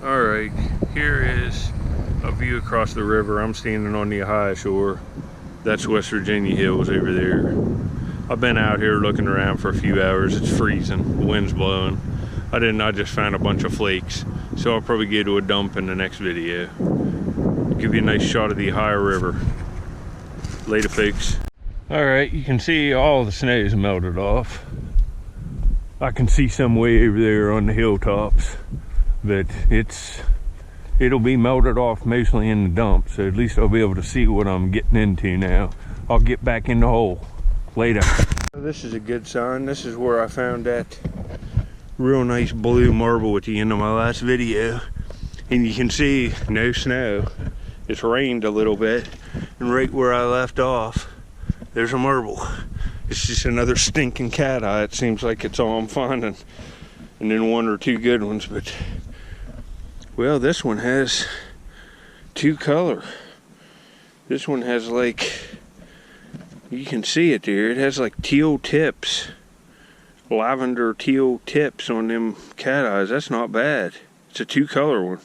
Alright, here is a view across the river. I'm standing on the Ohio shore. That's West Virginia hills over there. I've been out here looking around for a few hours. It's freezing, the wind's blowing. I just found a bunch of flakes. So I'll probably get to a dump in the next video. Give you a nice shot of the Ohio River. Later, folks. Alright, you can see all the snow's melted off. I can see some way over there on the hilltops. But it'll be melted off mostly in the dump, so at least I'll be able to see what I'm getting into now. I'll get back in the hole later. This is a good sign. This is where I found that real nice blue marble at the end of my last video. And you can see no snow. It's rained a little bit, and right where I left off, there's a marble. It's just another stinking cat eye. It seems like it's all I'm finding. And then one or two good ones, but well, this one has two color. This one has like, you can see it there, it has like teal tips, lavender teal tips on them cat eyes. That's not bad. It's a two color one.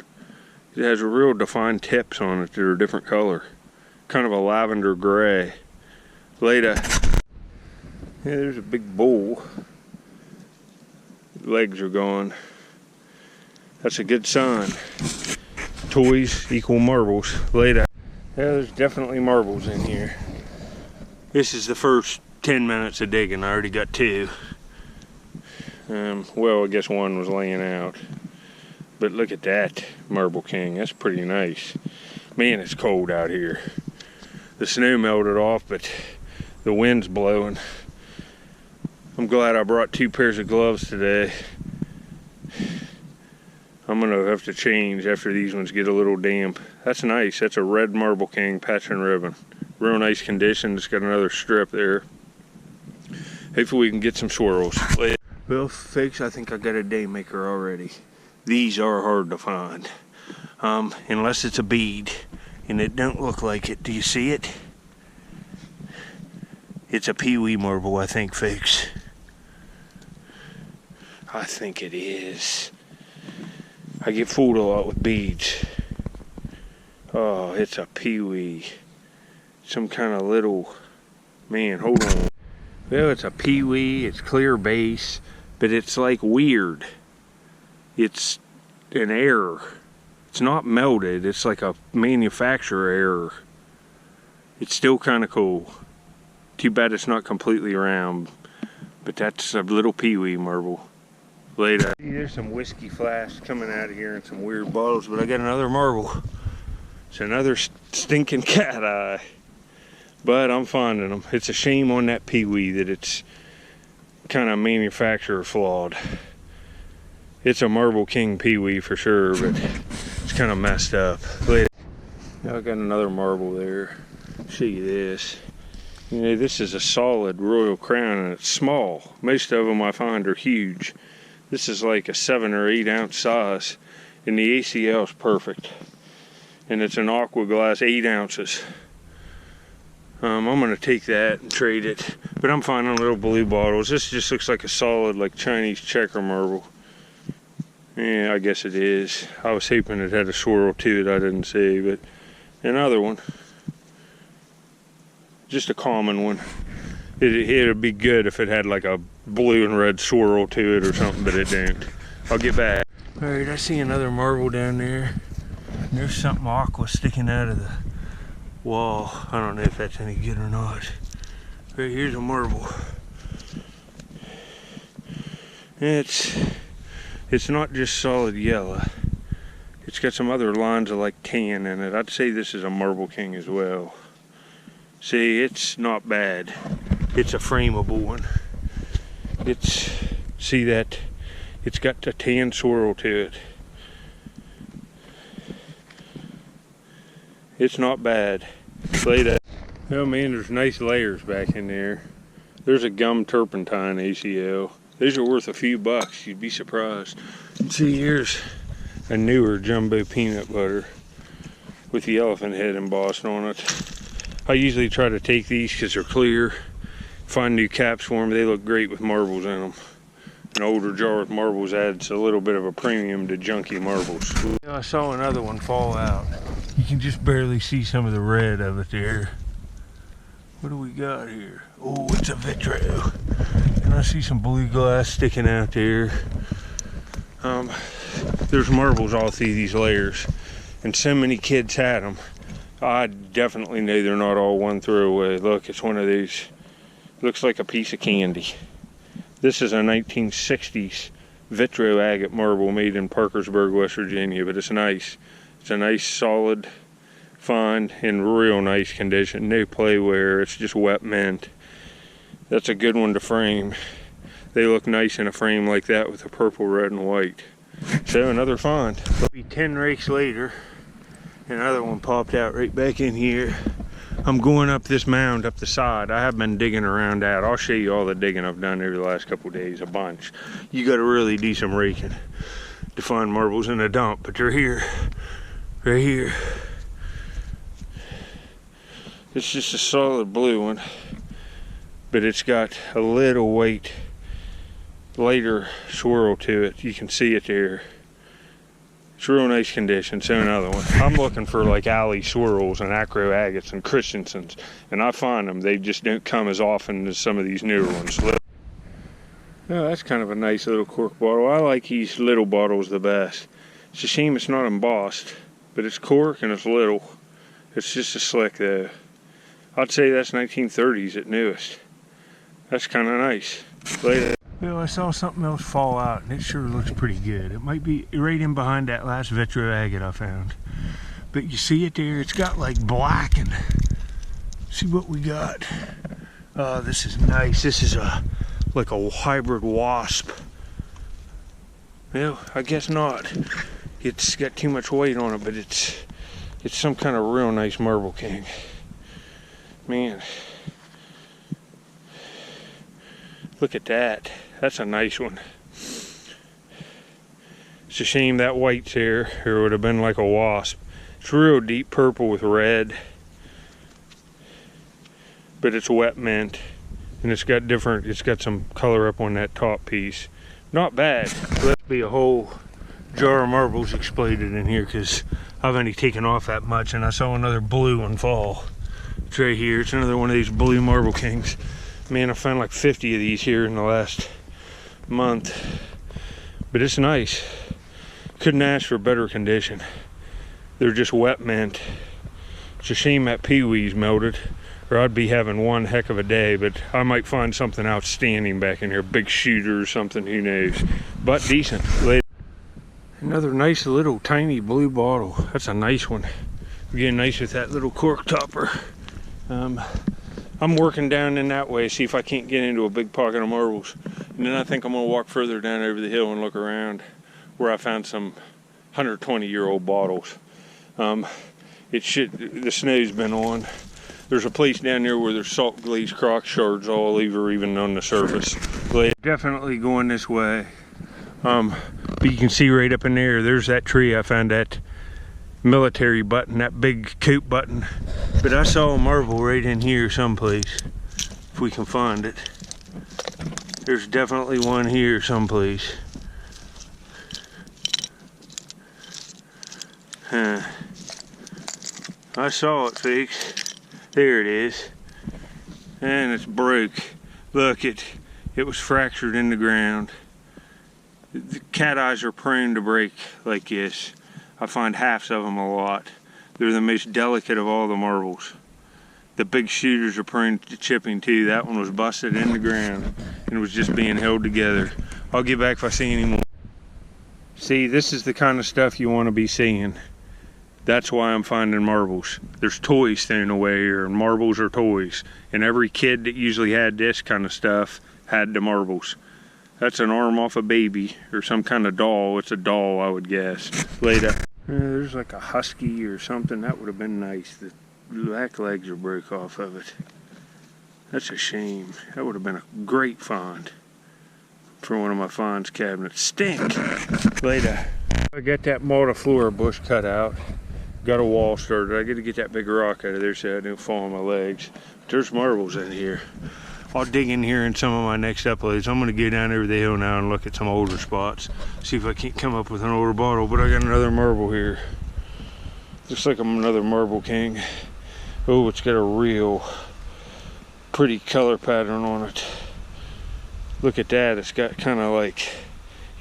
It has real defined tips on it that are a different color, kind of a lavender gray. Later. Yeah, there's a big bull. Legs are gone. That's a good sign. Toys equal marbles. Later. Yeah, there's definitely marbles in here. This is the first 10 minutes of digging. I already got two. Well, I guess one was laying out. But look at that Marble King. That's pretty nice. Man, it's cold out here. The snow melted off, but the wind's blowing. I'm glad I brought two pairs of gloves today. I'm gonna have to change after these ones get a little damp. That's nice. That's a red Marble King patch and ribbon. Real nice condition. It's got another strip there. Hopefully we can get some swirls. Well, folks, I think I got a day maker already. These are hard to find. Unless it's a bead. And it don't look like it. Do you see it? It's a peewee marble, I think, folks. I think it is. I get fooled a lot with beads. Oh, it's a peewee. Some kind of little, man, hold on. Well, it's a peewee, it's clear base, but it's like weird. It's an error. It's not melted, it's like a manufacturer error. It's still kind of cool. Too bad it's not completely round, but that's a little peewee marble. Later. There's some whiskey flasks coming out of here and some weird bottles, but I got another marble. It's another stinking cat eye, but I'm finding them. It's a shame on that peewee that it's kind of manufacturer flawed. It's a Marble King peewee for sure, but it's kind of messed up. Later. Now I got another marble there. Show you this. You know, this is a solid Royal Crown and it's small. Most of them I find are huge. This is like a 7 or 8 ounce size, and the ACL is perfect. And it's an aqua glass 8 ounces. I'm gonna take that and trade it, but I'm finding little blue bottles. This just looks like a solid, like Chinese checker marble. Yeah, I guess it is. I was hoping it had a swirl to it, I didn't see, but another one. Just a common one. It'd be good if it had like a blue and red swirl to it or something, but it don't. I'll get back. All right, I see another marble down there. There's something aqua sticking out of the wall. I don't know if that's any good or not. Right here's a marble. It's not just solid yellow. It's got some other lines of like tan in it. I'd say this is a Marble King as well. See, it's not bad. It's a frameable one. See that? It's got a tan swirl to it. It's not bad. Later. Oh man, there's nice layers back in there. There's a gum turpentine ACL. These are worth a few bucks. You'd be surprised. See, here's a newer jumbo peanut butter with the elephant head embossed on it. I usually try to take these because they're clear. Find new caps for them. They look great with marbles in them. An older jar with marbles adds a little bit of a premium to junky marbles. I saw another one fall out. You can just barely see some of the red of it there. What do we got here? Oh, it's a vitro. And I see some blue glass sticking out there. There's marbles all through these layers. And so many kids had them. I definitely know they're not all one throwaway. Look, it's one of these. Looks like a piece of candy. This is a 1960s vitro agate marble made in Parkersburg, West Virginia, but it's nice. It's a nice, solid, fine, in real nice condition. No play wear, it's just wet mint. That's a good one to frame. They look nice in a frame like that with the purple, red, and white. So another find. Maybe 10 rakes later, another one popped out right back in here. I'm going up this mound up the side. I have been digging around that. I'll show you all the digging I've done over the last couple of days, a bunch. You got to really do some raking to find marbles in a dump, but they're here, right here. It's just a solid blue one, but it's got a little white later swirl to it. You can see it there. It's real nice condition. So another one. I'm looking for like alley swirls and acro agates and Christensens, and I find them. They just don't come as often as some of these newer ones. Oh, that's kind of a nice little cork bottle. I like these little bottles the best. It's a shame it's not embossed, but it's cork and it's little. It's just a slick though. I'd say that's 1930s at newest. That's kind of nice. Later. Well, I saw something else fall out, and it sure looks pretty good. It might be right in behind that last vitro agate I found. But you see it there? It's got like black, and see what we got. This is nice. This is like a hybrid wasp. Well, I guess not. It's got too much weight on it, but it's some kind of real nice marble king. Man. Look at that. That's a nice one. It's a shame that white's there, or it would have been like a wasp. It's real deep purple with red, but it's wet mint, and it's got some color up on that top piece. Not bad. Let's be a whole jar of marbles exploded in here because I've only taken off that much, and I saw another blue one fall. It's right here. It's another one of these blue marble kings. Man, I found like 50 of these here in the last month, but it's nice. Couldn't ask for better condition. They're just wet mint. It's a shame that peewee's melted, or I'd be having one heck of a day, but I might find something outstanding back in here, big shooter or something, who knows, but decent. Later. Another nice little tiny blue bottle. That's a nice one. We're getting nice with that little cork topper. I'm working down in that way, see if I can't get into a big pocket of marbles. And then I think I'm gonna walk further down over the hill and look around where I found some 120-year-old bottles. The snow's been on. There's a place down there where there's salt glazed crock shards all over, even on the surface. Definitely going this way. But you can see right up in there's that tree. I found that military button, that big coat button. But I saw a marble right in here someplace, if we can find it. There's definitely one here someplace. I saw it, folks. There it is. And it's broke. Look, it was fractured in the ground. The cat eyes are prone to break like this. I find halves of them a lot. They're the most delicate of all the marbles. The big shooters are prone to chipping too. That one was busted in the ground and was just being held together. I'll get back if I see any more. See, this is the kind of stuff you want to be seeing. That's why I'm finding marbles. There's toys thrown away here, and marbles are toys. And every kid that usually had this kind of stuff had the marbles. That's an arm off a baby, or some kind of doll. It's a doll, I would guess. Later. There's like a husky or something. That would have been nice. The back legs are broke off of it. That's a shame. That would have been a great find for one of my finds cabinets. Stink! Later. I got that multiflora bush cut out. Got a wall started. I got to get that big rock out of there so I don't fall on my legs. But there's marbles in here. I'll dig in here in some of my next uploads. I'm going to go down over the hill now and look at some older spots. See if I can't come up with an older bottle. But I got another marble here. Looks like I'm another marble king. Oh, it's got a real pretty color pattern on it. Look at that. It's got kind of like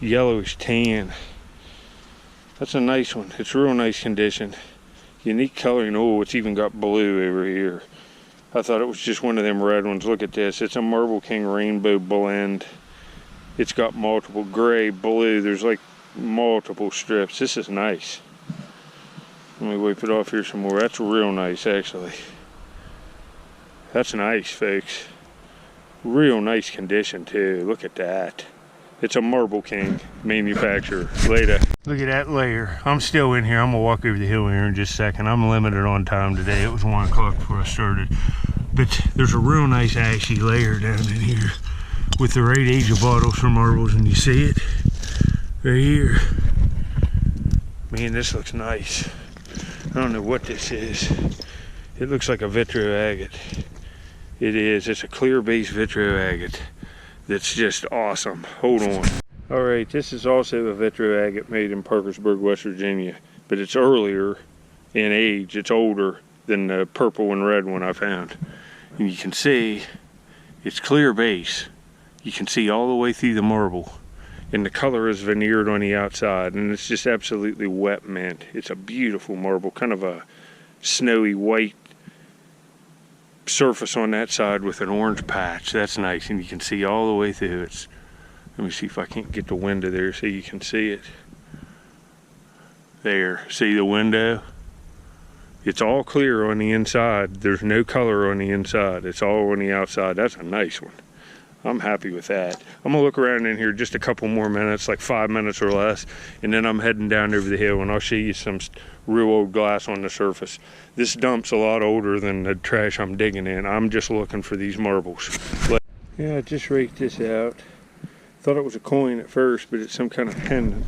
yellowish tan. That's a nice one. It's real nice condition. Unique coloring. Oh, it's even got blue over here. I thought it was just one of them red ones. Look at this. It's a Marble King rainbow blend. It's got multiple gray, blue. There's like multiple strips. This is nice. Let me wipe it off here some more. That's real nice, actually. That's nice, folks. Real nice condition, too. Look at that. It's a Marble King manufacturer. Later. Look at that layer. I'm still in here. I'm going to walk over the hill here in just a second. I'm limited on time today. It was 1 o'clock before I started. But there's a real nice ashy layer down in here with the right age of bottles for marbles. And you see it right here. Man, this looks nice. I don't know what this is. It looks like a vitro agate. It is. It's a clear base vitro agate. That's just awesome. Hold on. All right, this is also a vitro agate made in Parkersburg, West Virginia, but it's earlier in age. It's older than the purple and red one I found. And you can see it's clear base. You can see all the way through the marble, and the color is veneered on the outside, and it's just absolutely wet mint. It's a beautiful marble, kind of a snowy white surface on that side with an orange patch. That's nice, and you can see all the way through it. Let me see if I can't get the window there so you can see it. There, see the window? It's all clear on the inside. There's no color on the inside. It's all on the outside. That's a nice one. I'm happy with that. I'm gonna look around in here just a couple more minutes, like 5 minutes or less, and then I'm heading down over the hill and I'll show you some real old glass on the surface. This dump's a lot older than the trash I'm digging in. I'm just looking for these marbles. Yeah, I just raked this out. Thought it was a coin at first, but it's some kind of pendant.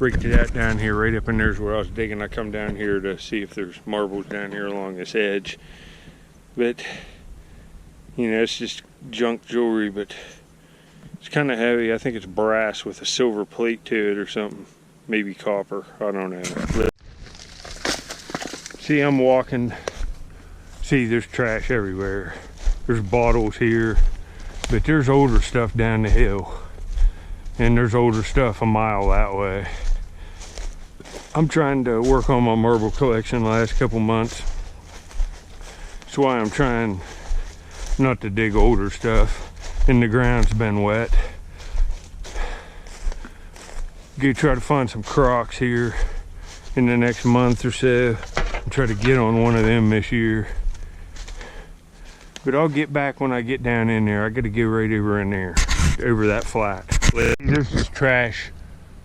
Raked it out down here, right up in there's where I was digging. I come down here to see if there's marbles down here along this edge. But, you know, it's just junk jewelry, but it's kind of heavy. I think it's brass with a silver plate to it or something. Maybe copper, I don't know. See, I'm walking. See, there's trash everywhere. There's bottles here, but there's older stuff down the hill. And there's older stuff a mile that way. I'm trying to work on my marble collection the last couple months. That's why I'm trying not to dig older stuff. And the ground's been wet. Go try to find some crocs here in the next month or so and try to get on one of them this year. But I'll get back when I get down in there. I gotta go right over in there, over that flat. There's just trash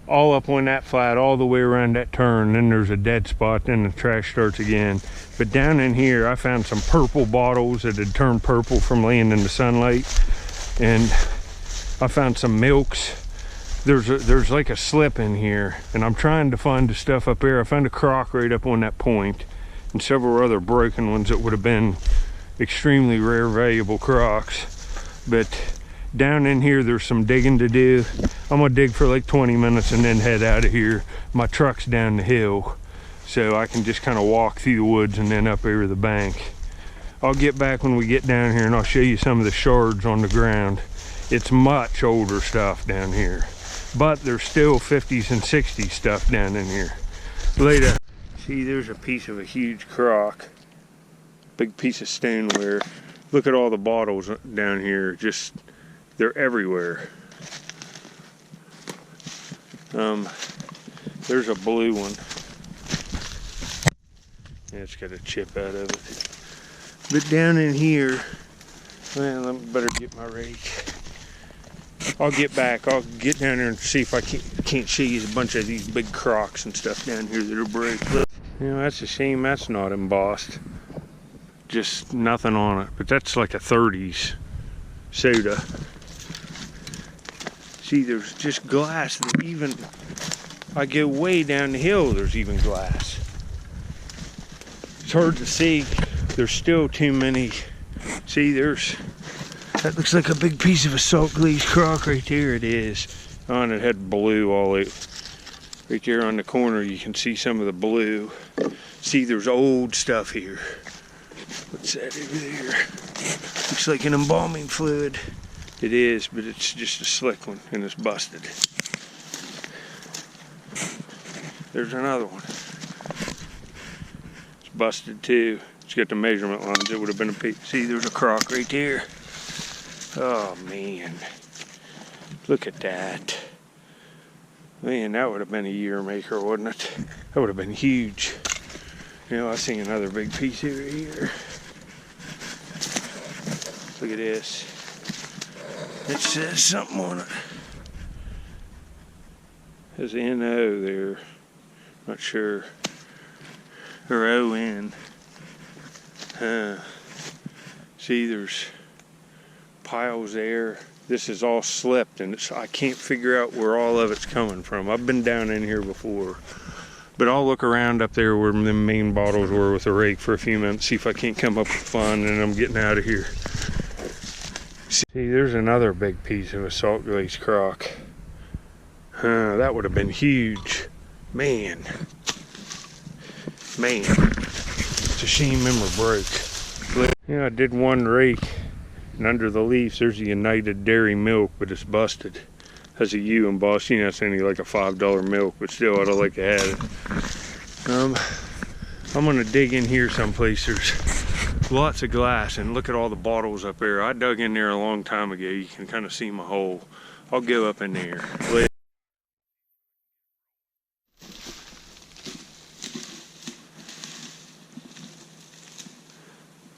all up on that flat, all the way around that turn. Then there's a dead spot, then the trash starts again. But down in here, I found some purple bottles that had turned purple from laying in the sunlight. And I found some milks. There's like a slip in here, and I'm trying to find the stuff up there. I found a crock right up on that point, and several other broken ones that would have been extremely rare, valuable crocs. But down in here, there's some digging to do. I'm gonna dig for like 20 minutes and then head out of here. My truck's down the hill, so I can just kind of walk through the woods and then up over the bank. I'll get back when we get down here and I'll show you some of the shards on the ground. It's much older stuff down here, but there's still 50s and 60s stuff down in here. Later. See, there's a piece of a huge crock. Big piece of stoneware. Look at all the bottles down here. Just, they're everywhere. There's a blue one. Yeah, it's got a chip out of it. But down in here, well, I better get my rake. I'll get back. I'll get down there and see if I can can't show you a bunch of these big crocs and stuff down here that are broke. You know, that's a shame that's not embossed. Just nothing on it. But that's like a 30s soda. See, there's just glass. Even I go way down the hill, there's even glass. It's hard to see. There's still too many. See, that looks like a big piece of a salt glazed crock right there. It is. Oh, and it had blue all over. Right there on the corner, you can see some of the blue. See, there's old stuff here. What's that over there? Looks like an embalming fluid. It is, but it's just a slick one, and it's busted. There's another one. It's busted too. It's got the measurement lines. It would have been a piece. See, there's a crock right there. Oh man, look at that. Man, that would have been a year maker, wouldn't it? That would have been huge. You know, I see another big piece over here. Look at this. It says something on it. It says NO there. Not sure. Or ON. See, there's piles there. This is all slipped, and I can't figure out where all of it's coming from. I've been down in here before, but I'll look around up there where the main bottles were with a rake for a few minutes, see if I can't come up with fun, and I'm getting out of here. See, there's another big piece of a salt glazed crock. That would have been huge. Man. It's a shame them were broke. Yeah, I did one rake, and under the leaves there's a United Dairy Milk, but it's busted. Has a U embossed. You know, it's only like a $5 milk, but still I'd like to have it. I'm gonna dig in here someplace. There's lots of glass, and look at all the bottles up there. I dug in there a long time ago. You can kind of see my hole. I'll go up in there.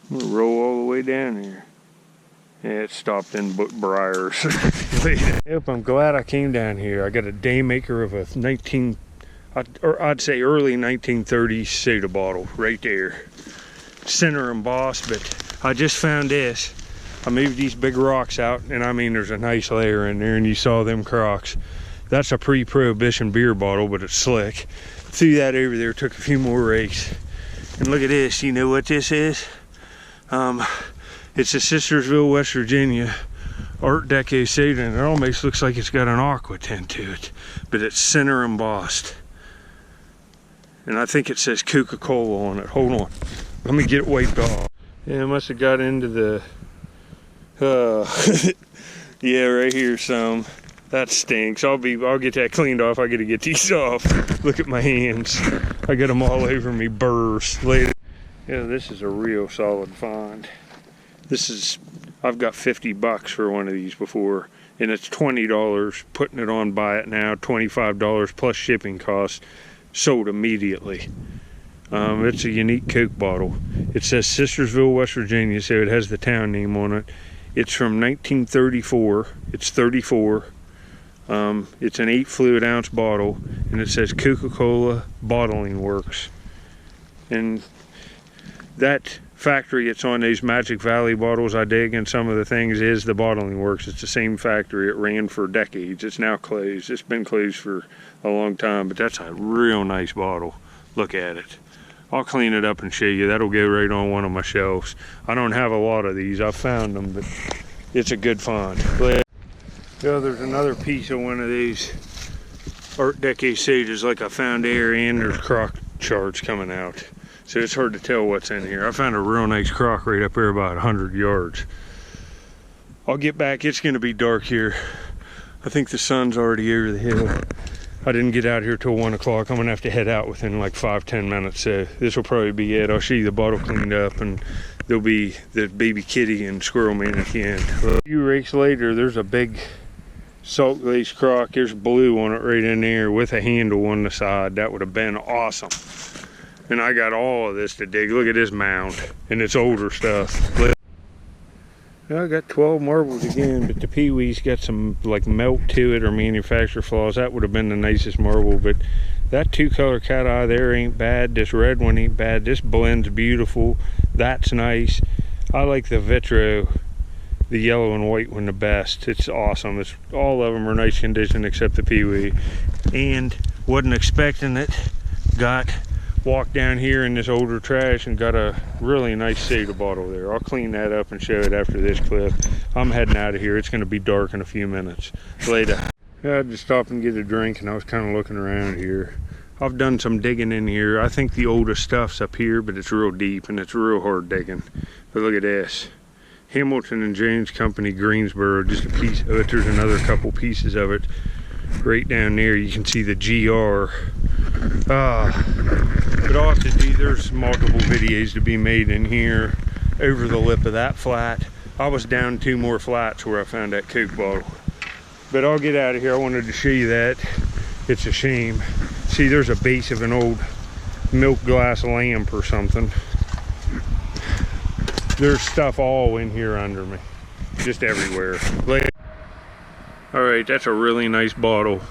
I'm gonna roll all the way down here. Yeah, it stopped in briars. Yep, I'm glad I came down here. I got a daymaker of a I'd say early 1930s soda bottle right there. Center embossed, but I just found this. I moved these big rocks out, and I mean there's a nice layer in there, and you saw them crocks. That's a pre-prohibition beer bottle, but it's slick. Threw that over there, took a few more rakes. And look at this, you know what this is? It's a Sistersville, West Virginia Art Deco soda, and it almost looks like it's got an aqua tint to it, but it's center embossed. And I think it says Coca-Cola on it. Hold on, let me get it wiped off. Yeah, I must have got into the, yeah, right here some. That stinks. I'll get that cleaned off. I gotta get these off. Look at my hands. I got them all over me, burrs. Later. Yeah, this is a real solid find. I've got $50 for one of these before, and it's $20. Putting it on Buy It Now, $25 plus shipping costs. Sold immediately. It's a unique Coke bottle. It says Sistersville, West Virginia, so it has the town name on it. It's from 1934. It's 34. It's an 8 fluid ounce bottle, and it says Coca-Cola Bottling Works. And that factory it's on, these Magic Valley bottles I dig, and some of the things is the Bottling Works. It's the same factory. It ran for decades. It's now closed. It's been closed for a long time, but that's a real nice bottle. Look at it. I'll clean it up and show you. That'll go right on one of my shelves. I don't have a lot of these. I've found them, but it's a good find. Yeah, there's another piece of one of these Art Deco sodas like I found there, and there's crock shards coming out. So it's hard to tell what's in here. I found a real nice crock right up there about 100 yards. I'll get back. It's going to be dark here. I think the sun's already over the hill. I didn't get out here till 1 o'clock. I'm going to have to head out within like 5-10 minutes. So this will probably be it. I'll show you the bottle cleaned up, and there'll be the baby kitty and Squirrel Man at the end. A few rakes later, there's a big salt glazed crock. There's blue on it right in there with a handle on the side. That would have been awesome. And I got all of this to dig. Look at this mound, and it's older stuff. I got 12 marbles again, but the Pee-wee's got some like melt to it or manufacturer flaws. That would have been the nicest marble, but that 2-color cat eye there ain't bad. This red one ain't bad. This blend's beautiful. That's nice. I like the Vitro, the yellow and white one, the best. It's awesome. It's all of them are nice condition except the Pee-wee. And wasn't expecting it. Walked down here in this older trash and got a really nice soda bottle there. I'll clean that up and show it after this clip. I'm heading out of here. It's going to be dark in a few minutes. Later. I had to stop and get a drink, and I was kind of looking around here. I've done some digging in here. I think the oldest stuff's up here, but it's real deep and it's real hard digging. But look at this. Hamilton and James Company, Greensboro, just a piece of it. There's another couple pieces of it right down there. You can see the GR. But I'll have to do, there's multiple videos to be made in here over the lip of that flat. I was down 2 more flats where I found that Coke bottle. But I'll get out of here. I wanted to show you that. It's a shame. See, there's a base of an old milk glass lamp or something. There's stuff all in here under me. Just everywhere. Alright, that's a really nice bottle.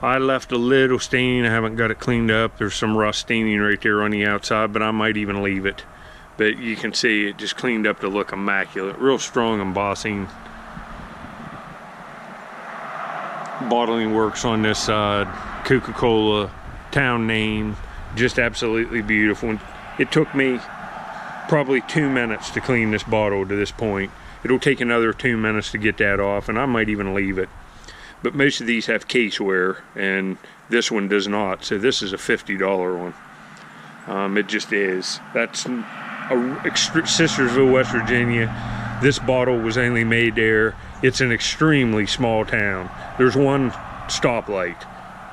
I left a little stain. I haven't got it cleaned up. There's some rust staining right there on the outside, but I might even leave it. But you can see it just cleaned up to look immaculate. Real strong embossing. Bottling works on this side. Coca-Cola, town name. Just absolutely beautiful. It took me probably 2 minutes to clean this bottle to this point. It'll take another 2 minutes to get that off, and I might even leave it. But most of these have caseware, and this one does not. So this is a $50 one. It just is. That's Sistersville, West Virginia. This bottle was only made there. It's an extremely small town. There's one stoplight,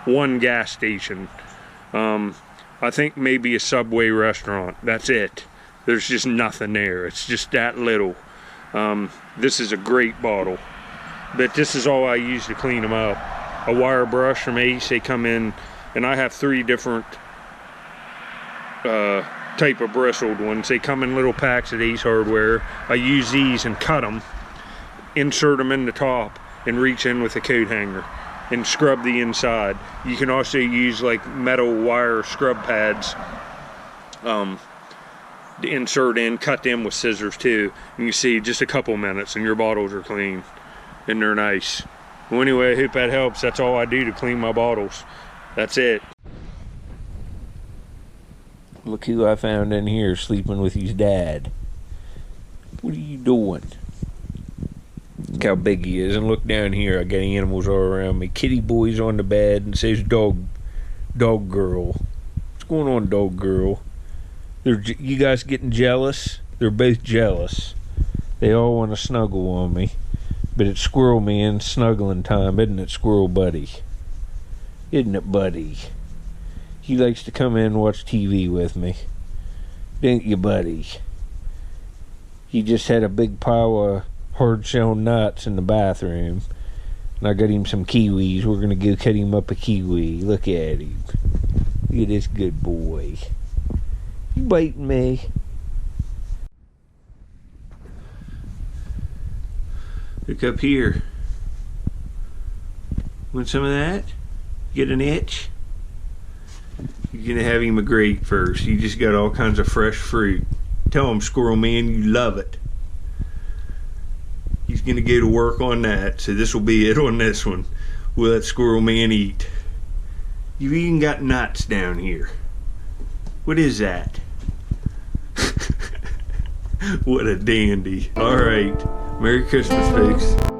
one gas station. I think maybe a Subway restaurant. That's it. There's just nothing there. It's just that little. This is a great bottle. But this is all I use to clean them up. A wire brush from Ace. They come in, and I have 3 different type of bristled ones. They come in little packs at Ace Hardware. I use these and cut them, insert them in the top, and reach in with a coat hanger and scrub the inside. You can also use like metal wire scrub pads to insert in, cut them with scissors too. And you see just a couple minutes and your bottles are clean. And they're nice. Well, anyway, I hope that helps. That's all I do to clean my bottles. That's it. Look who I found in here sleeping with his dad. What are you doing? Look how big he is. And look down here. I got animals all around me. Kitty boy's on the bed and says dog girl. What's going on, dog girl? You guys getting jealous? They're both jealous. They all want to snuggle on me. But it's Squirrel Man snuggling time, isn't it, Squirrel Buddy? Isn't it, Buddy? He likes to come in and watch TV with me. Don't you, Buddy? He just had a big pile of hard-shell nuts in the bathroom. And I got him some kiwis. We're going to go cut him up a kiwi. Look at him. Look at this good boy. You biting me? Look up here. Want some of that? Get an itch? You're gonna have him a grape first. You just got all kinds of fresh fruit. Tell him, Squirrel Man, you love it. He's gonna go to work on that. So this will be it on this one. We'll let Squirrel Man eat. You've even got nuts down here. What is that? What a dandy. Alright. Merry Christmas, folks.